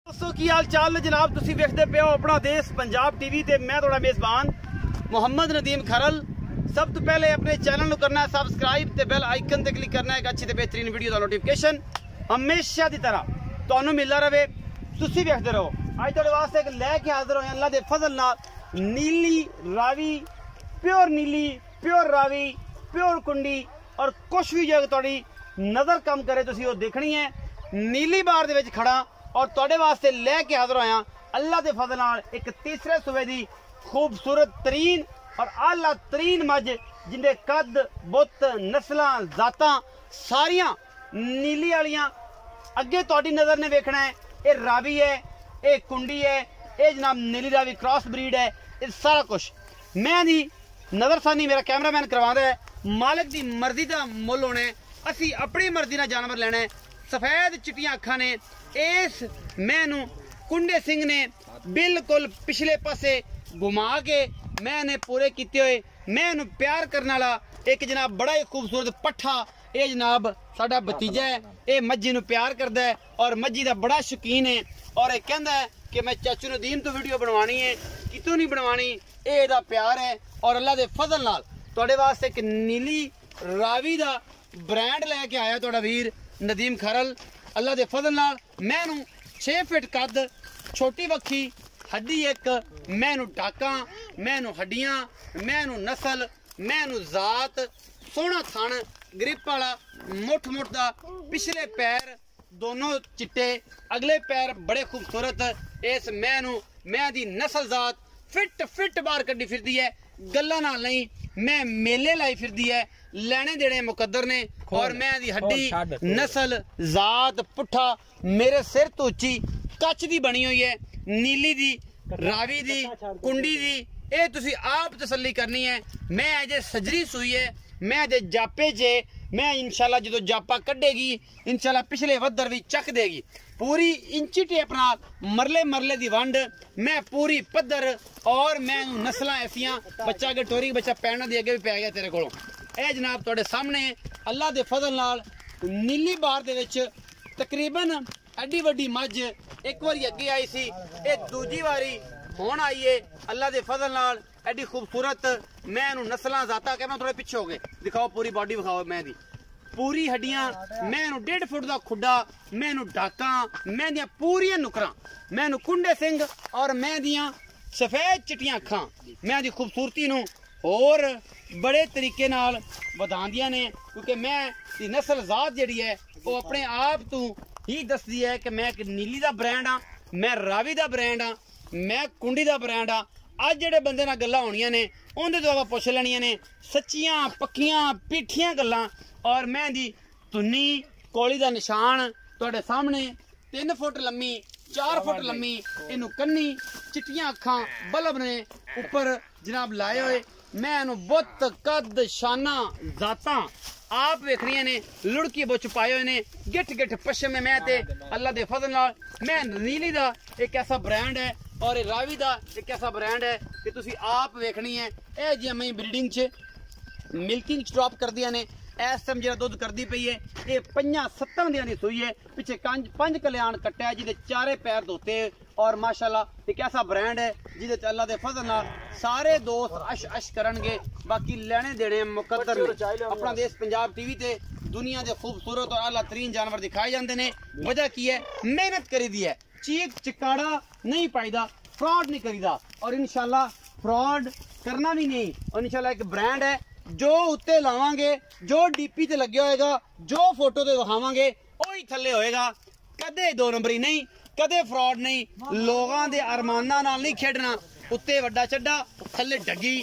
दोस्तों की हाल चाल जनाब, तुसी वेखदे पे हो अपना देश पंजाब टीवी ते मैं थोड़ा मेजबान मोहम्मद नदीम खरल। सब तो पहले अपने चैनल को करना है सब्सक्राइब ते बेल आइकन ते क्लिक करना है एक अच्छी ते बेहतरीन वीडियो का नोटिफिकेशन हमेशा की तरह तुहानू मिलता रहे। तुसी वेखदे रहो। अज तुहाडे वास्ते एक लैके हाजिर होए अल्लाह दे फजल नाल नीली रावी, प्योर नीली, प्योर रावी, प्योर कुंडी और कुछ भी जो तुहाडी नज़र कम करे तुसी वो देखनी है। नीली बार दे विच खड़ा और तुहाडे वास्ते लैके हाजिर होया अल्लाह दे फजल नाल एक तीसरे सूबे दी खूबसूरत तरीन और आला तरीन मझ जिंदे कद बुत नस्लां जातां सारियां नीली वालियां अगे तुहाडी नज़र ने वेखना है। ये रावी है, ये कुंडी है, ये जनाब नीली रावी क्रॉस ब्रीड है। ये सारा कुछ मैं दी नज़रसानी मेरा कैमरामैन करवांदा है। मालिक दी मर्जी दा मुल होना है। असी अपनी मर्जी नाल जानवर लेना है। सफेद चिट्टियां अखां ने इस मैनू कुंडे सिंह ने बिल्कुल पिछले पासे घुमा के मैंने पूरे किए हुए मैनू प्यार करने वाला एक जनाब बड़ा ही खूबसूरत पट्ठा ये जनाब साडा भतीजा है। ये मज्जी नू प्यार करता है और मज्जी का बड़ा शौकीन है और ये कहता है कि मैं चाचू नदीम तो वीडियो बनवानी है, कितों नहीं बनवानी। ये इहदा प्यार है और अल्लाह दे फजल नाल तुहाडे वास्ते एक नीली रावी दा ब्रांड लैके आया तुहाडा वीर नदीम खरल। अल्लाह दे फजल नाल मैनू 6 फीट कद, छोटी वक्खी, हड्डी एक, मैनू डाका, मैनू हड्डियां, मैनू नस्ल, मैनू जात, सोहना थन, ग्रिप वाला, मुठ मुठ दा, पिछले पैर दोनों चिट्टे, अगले पैर बड़े खूबसूरत। इस मैनू मैं दी नस्ल जात फिट फिट बाहर कड्डी फिरदी है। गल्लां नाल नहीं, मैं मेले लाई फिरदी है। लेने देने मुकद्दर ने और मैं दी हड्डी नस्ल जात पुट्ठा मेरे सिर तो उच्ची कच दी बनी हुई है। नीली दी, रावी दी, कुंडी दी, ये तुसी आप तसल्ली करनी है। मैं अजे सजरी सुई है, मैं अजे जापे चे, मैं इंशाल्लाह जो जापा कढ़ेगी इंशाल्लाह पिछले वधर भी चक देगी। पूरी इंची टेप नाल मरले मरले दी वंड, मैं पूरी पद्धर और मैं नस्लां ऐसियां बच्चा अगे टोरी बच्चा पैना दे अगे भी पै गया तेरे कोलों। ए जनाब तुहाडे सामने अल्लाह दे फजल नाल नीली बार दे विच तकरीबन एडी वड्डी मझ एक बारी अगे आई सी, ये दूजी बारी हुण आई है। अल्लाह दे फजल नाल एडी खूबसूरत मैं नस्लां जाता के मैं थोड़े पिछे हो गए दिखाओ, पूरी बॉडी दिखाओ। मैं दी पूरी हड्डियां, मैनू 1.5 फुट का खुडा, मैनू डाका, मैं दियां पूरियां नुकरां, मैनू कुंडे सिंह और मैं दियां सफेद चिट्टियां अखां मैं दी खूबसूरती नू होर बड़े तरीके नाल वधांदियां ने। क्योंकि मैं दी नस्ल जात जिहड़ी है वो अपने आप तू ही दसदी है कि मैं एक नीली दा ब्रांड हाँ, मैं रावी दा ब्रांड हाँ, मैं कुंडी दा ब्रांड हाँ। अज जेडे बंदे नाल गल्लां होणियां ने उहदे तो आपां पुछ लैणियां ने सच्चियां पक्कियां पीठियां गल्लां। और मैं दी तुन्नी कोली दा निशान तुहाडे सामने 3 फुट लम्मी, 4 फुट लम्मी, इनू कन्नी चिट्टियां अखां बल्ब ने उपर जनाब लाए हुए। मैं इनू बुत कद शाना जातां आप वेख रही ने लुड़की बुच पाए हुए ने गिठ गिठ पश्चिम में। मैं ते अल्लाह दे फजल नाल मैं नीली दा एक ऐसा ब्रांड है और रावी दा एक ऐसा ब्रांड है कि तुसी आप वेखनी है। ए जी मैं ब्रीडिंग च मिल्किंग स्टॉप कर दिया ने इस टाइम जो दुध करती पई है ये 5-7 दिन की सुई है। पिछे 5 कल्याण कट्टा है जिदे 4 पैर धोते और माशाल्लाह एक ऐसा ब्रांड है जिदे अल्लाह दे फजल नाल सारे दोस्त अश अश करनगे। बाकी लेने देने मुकद्दर ने। अपना देश पंजाब टीवी ते दुनिया के खूबसूरत और आला तरीन जानवर दिखाए जाते हैं। वजह की है, मेहनत करी दी है, चीक चिकाड़ा नहीं पाईदा, फ्रॉड नहीं करीदा और इंशाल्लाह फ्रॉड करना भी नहीं। और इंशाल्लाह एक ब्रांड है जो उत्ते लावांगे, जो डीपी ते लगे होएगा, जो फोटो ते दिखावांगे वही थल्ले होएगा। कदे 2 नंबरी नहीं, कदे फ्रॉड नहीं। लोगों के अरमाना नाल नहीं खेडना। उत्ते वड्डा चड्डा, थल्ले डगी,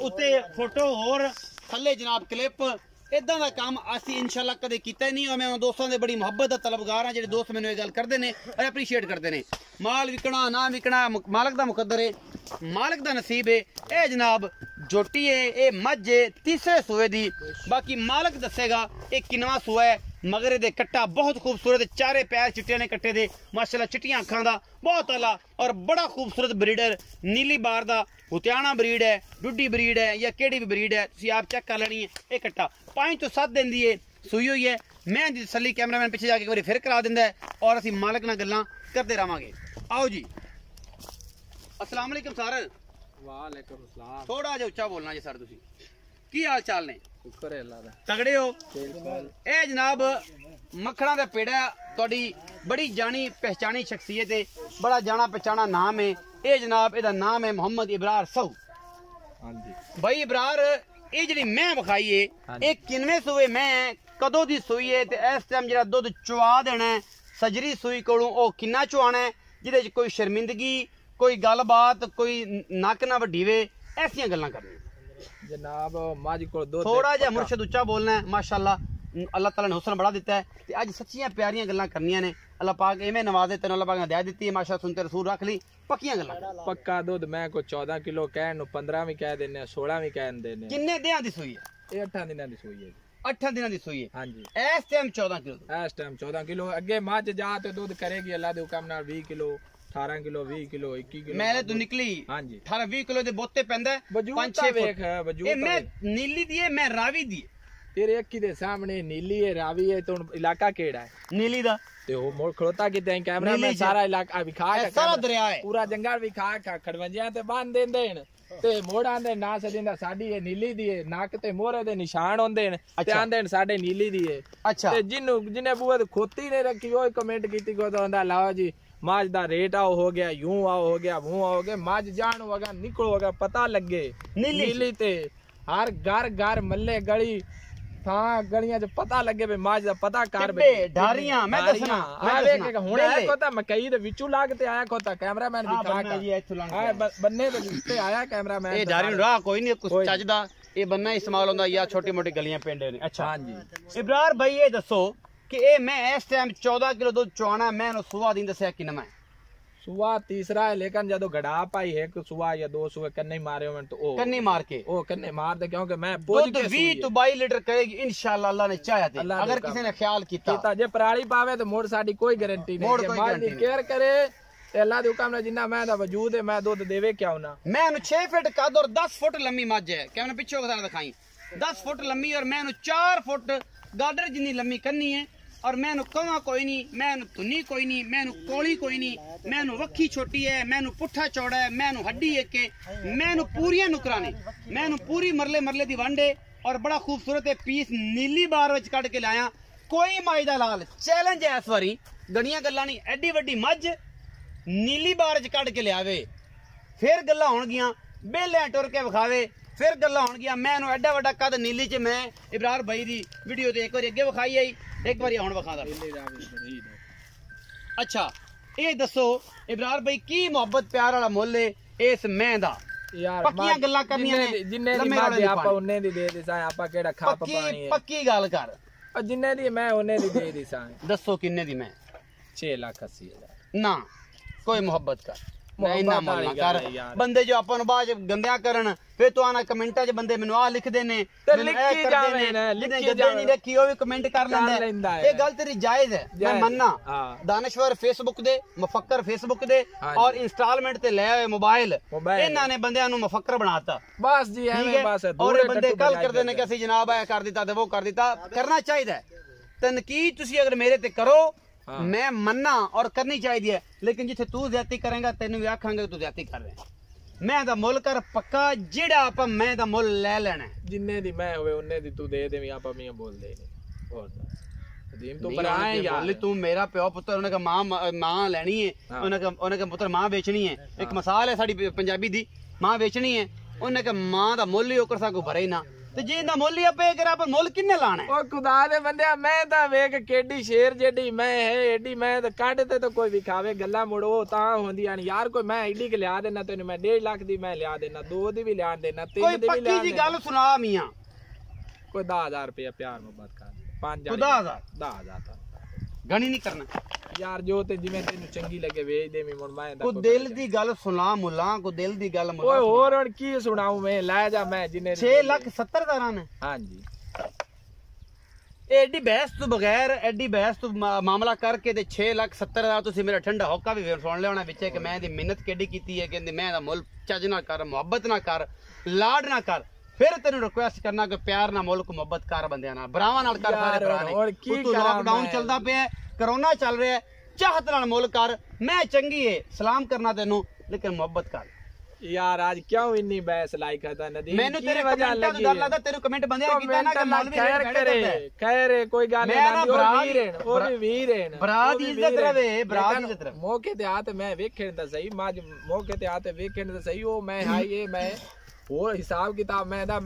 उत्ते फोटो होर, थल्ले जनाब क्लिप, इदां दा काम असी इंशाल्लाह कदे कीता ही नहीं। और मैं दोस्तों दे बड़ी मुहब्बत दा तलबगार हां। जेहड़े दोस्त मैनूं ये गल करदे ने और एप्रीशिएट करदे ने। माल विकना ना विकना मालक दा मुकद्दर है, मालक दा नसीब है। ए जनाब जोटी है, ये मझ है तीसरे सूए दी। बाकी मालक दसेगा ये किनवा सूआ है। मगर दे कट्टा बहुत खूबसूरत, 4 पैर चिट्टे ने कट्टे दे माशाल्लाह, चिट्टियां अखां दा बहुत आला और बड़ा खूबसूरत ब्रीडर नीली बार दा हुतियाना ब्रीड है, डुड्डी ब्रीड है या केड़ी भी ब्रीड है तुसीं आप चेक कर लेनी है। ये कट्टा 5 तो 7 दिन दी है सुई हुई है। मैं दी तसल्ली कैमरामैन पिछे जाके एक बार फिर करा दिंदा है और असीं मालक नाल गल्लां करते रहांगे। आओ जी। अस्सलाम वालेकुम सर। वालेकुम सलाम। थोड़ा जिहा उच्चा बोलना जी सर। तुसीं की हाल चाल ने? शुक्र है अल्लाह दा। तगड़े हो? बिल्कुल। ए जनाब मक्खणा दा पेड़ा तुहाडी बड़ी जानी पहचानी शख्सियत है, बड़ा जाना पहचाना नाम है। ए जनाब एदा नाम है मोहम्मद इब्रार सऊ। हां जी भाई इब्रार ये जी मैं विखाई है ये किनवे सूए मैं कदों दी सूई है ते इस टाइम जरा दुध चुवा देना है सजरी सूई कोलों ओ किन्ना चुआना है जिहदे च कोई शर्मिंदगी कोई गलबात कोई नक ना वड्डीवे ऐसियां गल्लां करनी जनाब। मझ को दो थोड़ा जिहा मुर्शद उच्चा बोलना है। माशाअल्लाह अल्लाह ताला ने हुस्न बड़ा दिता है ते अज सच्चियां प्यारियां गल्लां करनियां ने। अल्लाह पाक इवें नवाजे तेन अल्लाह पाक ने दया दित्ती है। माशाअल्लाह सुनते रसूल रख ली पक्कियां गल्लां। पक्का दूध मैं को 14 किलो कहन नु 15 भी कह देने 16 भी कह देने। किन्ने दिहां दी सूई है? ये 8 दिनां दी सूई है। 8 दिनां दी सूई है। हां जी। इस टाइम 14 किलो। इस टाइम 14 किलो। अगे मझ जा ते दूध करेगी अल्लाह दे हुक्म नाल 20 किलो 18 किलो 20 किलो 21 किलो मैंने तो निकली। हां जी 18 20 किलो दे बोते पैंदा 5 6 वेख वजूद। ए मैं नीली दी है मैं रावी दी तेरे अक्की दे सामने नीली है रावी है। तो इलाका केड़ा है? नीली दा ते वो मोड़ खड़ोता किते कैमरा में सारा इलाका विखा के सारा दरिया है पूरा जंगल विखा के खड़वंजियां ते बांध देंदे न ते मोड़ां दे ना सदिंदा साडी है नीली दी है नक ते मोहरे दे निशान होंदे न ते आंदे न साडे नीली दी है। अच्छा ते जिन्ने बुआ ते खोती ने रखी ओए कमेंट कीती को तो आंदा लाओ जी माज दा रेट आओ हो गया यूं आओ हो गया वो आओ गया माज जान होगा निकलो होगा पता लगे नीली ते हर घर घर मल्ले गली हाँ गलियां च पता लगे बे माज दा पता कर बे ढारियां मैं दसना हुन आया कोता मकई दे विचू लागते आया कोता कैमरामैन दिखा के जी इथों लंघ हां बन्ने दे विच आया कैमरामैन ए ढारियां राह कोई नहीं कुछ चजदा ए बन्ना इस्तेमाल होंदा या छोटी मोटी गलियां पिंड ने। अच्छा हां जी इब्रार भाई ये दसो कि ए मैं इस टाइम 14 किलो दूध चुआना मैं सुबह दिन दसया कि मैं सुबह तीसरा है लेकिन जदों गड़ा पाई एक सुबह या 2 सुबह कन्ने मारे हो तो ओ कन्ने मार के ओ कन्ने मार दे क्योंकि मैं पोज के 20 तो 22 लीटर करेगी इंशाल्लाह अल्लाह ने चाहा ते अगर किसी ने ख्याल कीता जे पराली पावे तो मोड़ साडी कोई गारंटी नहीं है। माल दी केयर करे ते अल्लाह दे हुक्म नाल जिन्ना मैं दा वजूद है मैं दूध देवे क्या होना। मैं 6 फुट कद और 10 फुट लंबी मझ है कैमरा पीछे बता दिखाई 10 फुट लंबी और मैं 4 फुट गाडर जितनी लंबी करनी है और मैनू कवा कोई नहीं मैनू धुनी कोई नहीं मैनू कोली कोई नहीं मैनू वक्खी छोटी है मैनू पुट्ठा चौड़ा है मैनू हड्डी एक मैनू पूरियां नुकरा ने मैनू पूरी मरले मरले दी वंडे और बड़ा खूबसूरत है पीस नीली बार विच कट के लाया कोई माई दा लाल चैलेंज है इस बारी गड़ियां गल्लां नहीं एडी वड्डी मझ नीली बार च कट के लियावे फिर गल्लां होणगियां बेले टुर के विखावे फिर गल्लां होणगियां मैनू एडा वड्डा कद नीली च मैं इब्रार भाई दी वीडियो ते एक बार अगे विखाई आई एक बार हुण विखादा। अच्छा ये दसो इब्रार भाई की मोहब्बत प्यार वाला मुल है इस मैं दा यार पक्कियां गल्लां करनियां ने जिन्ने दी मां आपा उन्ने दी दे दिसा आपा केड़ा खा पानी है पक्की गल कर और जिन्ने दी मैं उन्ने दी दे दिसा। दसो किन्ने दी मैं 6,80,000 ना कोई मोहब्बत कर बंदे जो अपन बाद गंदिया करन फिर तो आना कमेंटा च बंदे मेनू आ लिख देने लिखी जावे ना लिखी देखी ओ भी कमेंट कर लेंदा ये गल तेरी जायज है मैं मन्ना। दानिश्वर फेसबुक दे मुफक्कर फेसबुक दे और इंस्टॉलमेंट ते ले आए मोबाइल इन्हां ने बंदियां नु मुफक्कर बनाता बस जी एवें बस और बंदे कल कर देने कि असि जनाब है कर दिता ते वो कर दिता करना चाहिए तनकीद तुसी अगर मेरे ते करो मैं मन्ना और करनी चाहिए लेकिन जिथे तू ज्यादती करेगा तेन भी आखांगे तू ज्यादती कर रहे मैं दा मुल कर पक्का जेड़ा आप मैं दा मुल ले लेना जिन्ने दी मैं होवे उन्ने दी तू दे देवी आप मियां बोल दे नहीं और कदीम तो पर आए यार तू मेरा प्यो पुत्र उन्हें का मां लेनी है उन्हें का पुत्र मां बेचनी है एक मिसाल है साडी पंजाबी दी मां बेचनी है उन्हें का मां दा मुल ही ओकर सा को भरे ना ते जे दा मुल ही पे करा पर मुल किन्ने लाना है ओ खुदा दे बंदे मैं ता वेख केडी शेर जेडी मैं है एडी मैं ते काट ते तो कोई विखावे गल्ला मुड़ो ता होंदियां यार कोई मैं एडी के लिया देना तेनु मैं 1.5 लाख दी मैं लिया देना 2 दी भी लिया देना 3 दी भी लिया देना कोई पक्की जी गल सुना मियां कोई 10,000 रुपया प्यार मोहब्बत कर 5,000 10,000 गणी नहीं करना यार जो ते जिवें तेनु चंगी लगे वेच दे मैं मुड़ मैं को दिल दी गल सुना मुल्ला को दिल दी गल मुल्ला ओए और हुन की सुनाऊं मैं ला जा मैं जिने 6,70,000 ने हां जी एडी बहस तो बगैर एडी बहस तो मामला करके ते 6,70,000 तुसी मेरा ठंडा होका भी सुन लेना विच कि मैं दी मेहनत केडी कीती है कि मैं दा मुल चज ना कर मोहब्बत ना कर लाड ना कर फिर तेन रिक्वेस्ट करना कि प्यार ना मुल्क मुहब्बत कर बंदियां नाल भरावां नाल कर सारे भरा ने लॉकडाउन चलदा पिया कोरोना चल रहा है चाहत नाल मुल्क कर मैं चंगी है सलाम करना तेनू लेकिन मुहब्बत कर यार आज क्यों इन्नी बहस लाइक है नदीम मैनू तेरे वजह लगी डर लगदा तेरे कमेंट बंदियां कीता ना कि मौलवी खैर कोई गल नहीं ओ भी वीर हैं भरा दी इज्जत रवे भरा दी इज्जत रवे मौके ते आते मैं वेखण दा सही माज मौके ते आते वेखण दा सही ओ मैं हाई ए मैं और हिसाब किताब मैं दा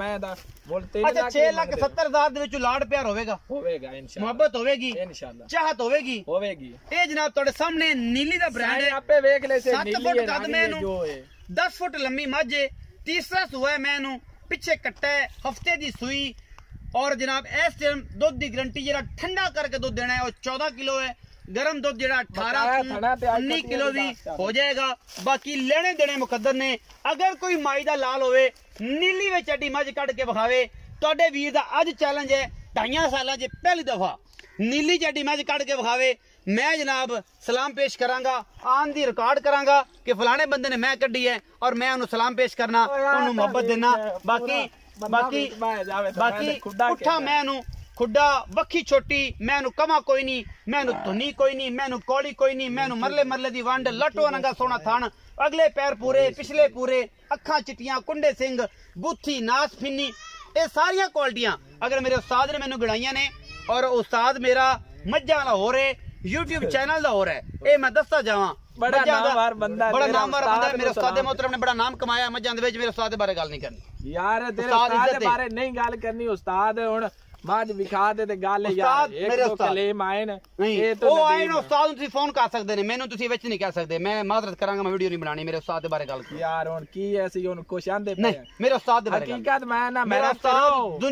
बोल 6,70,000 दे विचों लाड प्यार होवेगा इंशाल्लाह मोहब्बत होवेगी इंशाल्लाह चाहत होवेगी ए जनाब तोड़े सामने नीली दा ब्रांड है आपे वेख ले से 7 फुट कद मैनू 10 फुट लंबी मझ है तीसरा सुआ है मैनू पिछे कट्टा है हफ्ते दी सुई और जनाब इस टाइम दुध दी गारंटी जरा ठंडा करके दुध देना है और 14 किलो है गरम दुध जरा 18-19 किलो भी हो जाएगा बाकी लेने देने मुकद्दर ने अगर कोई माई दा लाल होवे नीली विच अड्डी मझ कट के विखावे तुहाडे वीर दा अज चैलेंज है 2.5 सालां च पहली दफा नीली चड्डी मझ कट के विखावे मैं जनाब सलाम पेश करांगा आन दी रिकॉर्ड करांगा कि फलाने बंदे ने मैं कड्डी है और मैं उन्हें सलाम पेश करना उन्हें मोहब्बत देना बाकी बाकी बाकी उठा मैं खुड्डा बखी छोटी मैनू कमा कोई नहीं मैनू धुनी कोई नहीं मैनू कौड़ी कोई नहीं मैनू मरले मरले दी वंड लटो नंगा सोना थान अगले पैर पूरे पिछले पूरे अखा चिट्टियां कुंडे सिंह बुथी नास फिन्नी ये सारिया क्वालिटियां अगर मेरे उस्ताद ने मैनू गिनाइयां ने और उस्ताद मेरा मज्जा वाला हो रहे यूट्यूब चैनल दा हो रहा है ये मैं दसदा जावां बड़ा नामवर बंदा है मेरे उस्ताद मोहतरम ने बड़ा नाम कमाया मज्जां दे विच मेरे उस्ताद दे बारे गल नहीं करनी यार तेरे उस्ताद दे बारे नहीं गल करनी उस्ताद हुन माज विखा दे ते गल यार एक दो कलेम आए न ये तो ओ आए न उस्ताद तुसी फोन कर सकदे ने मेनू तुसी विच नहीं कह सकदे मैं माजरत करांगा मैं वीडियो नहीं बनानी मेरे उस्ताद दे बारे गल यार हुन की ऐसी हुन कुछ आंदे पे मेरे उस्ताद दे बारे हकीकत मैं ना मेरा उस्ताद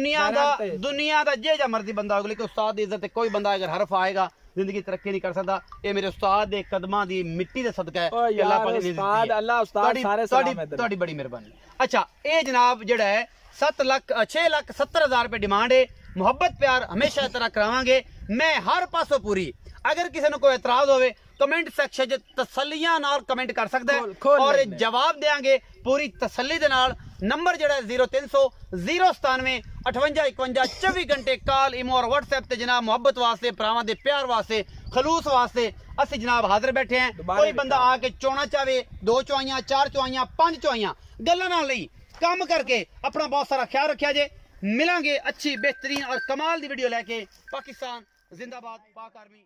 दुनिया दा जे मर्जी बंदा होगा लेकिन उस्ताद दी इज्जत कोई बंदा अगर हरफ आएगा जिंदगी तरक्की नहीं कर सकता ये मेरे उस्ताद दे कदमां दी मिट्टी दे सदका है अल्लाह पाक दी उस्ताद अल्लाह उस्ताद सारे सलाम है तोड़ी बड़ी मेहरबानी अच्छा ये जनाब जेड़ा है 6,70,000 रुपए डिमांड है मुहब्बत प्यार हमेशा तरह करावांगे मैं हर पासों पूरी अगर किसी ने कोई एतराज होवे कमेंट सेक्शन च तसल्लियां नाल कमेंट कर सकदा है और जवाब देंगे पूरी तसल्ली दे नाल नंबर जेड़ा 0300 097 58 51 24 घंटे कॉल इमो और व्हाट्सएप ते जनाब मुहब्बत वास्ते भरावां दे प्यार वास्ते खलूस वास्ते असि जनाब हाजिर बैठे हैं कोई बंदा आके चोना चाहे 2 चौआइयां 4 चौआइयां 5 चौआइयां गल्लां नाल नहीं काम करके अपना बहुत सारा ख्याल रखिया जे मिलांगे अच्छी बेहतरीन और कमाल दी वीडियो लेके पाकिस्तान जिंदाबाद पाक आर्मी।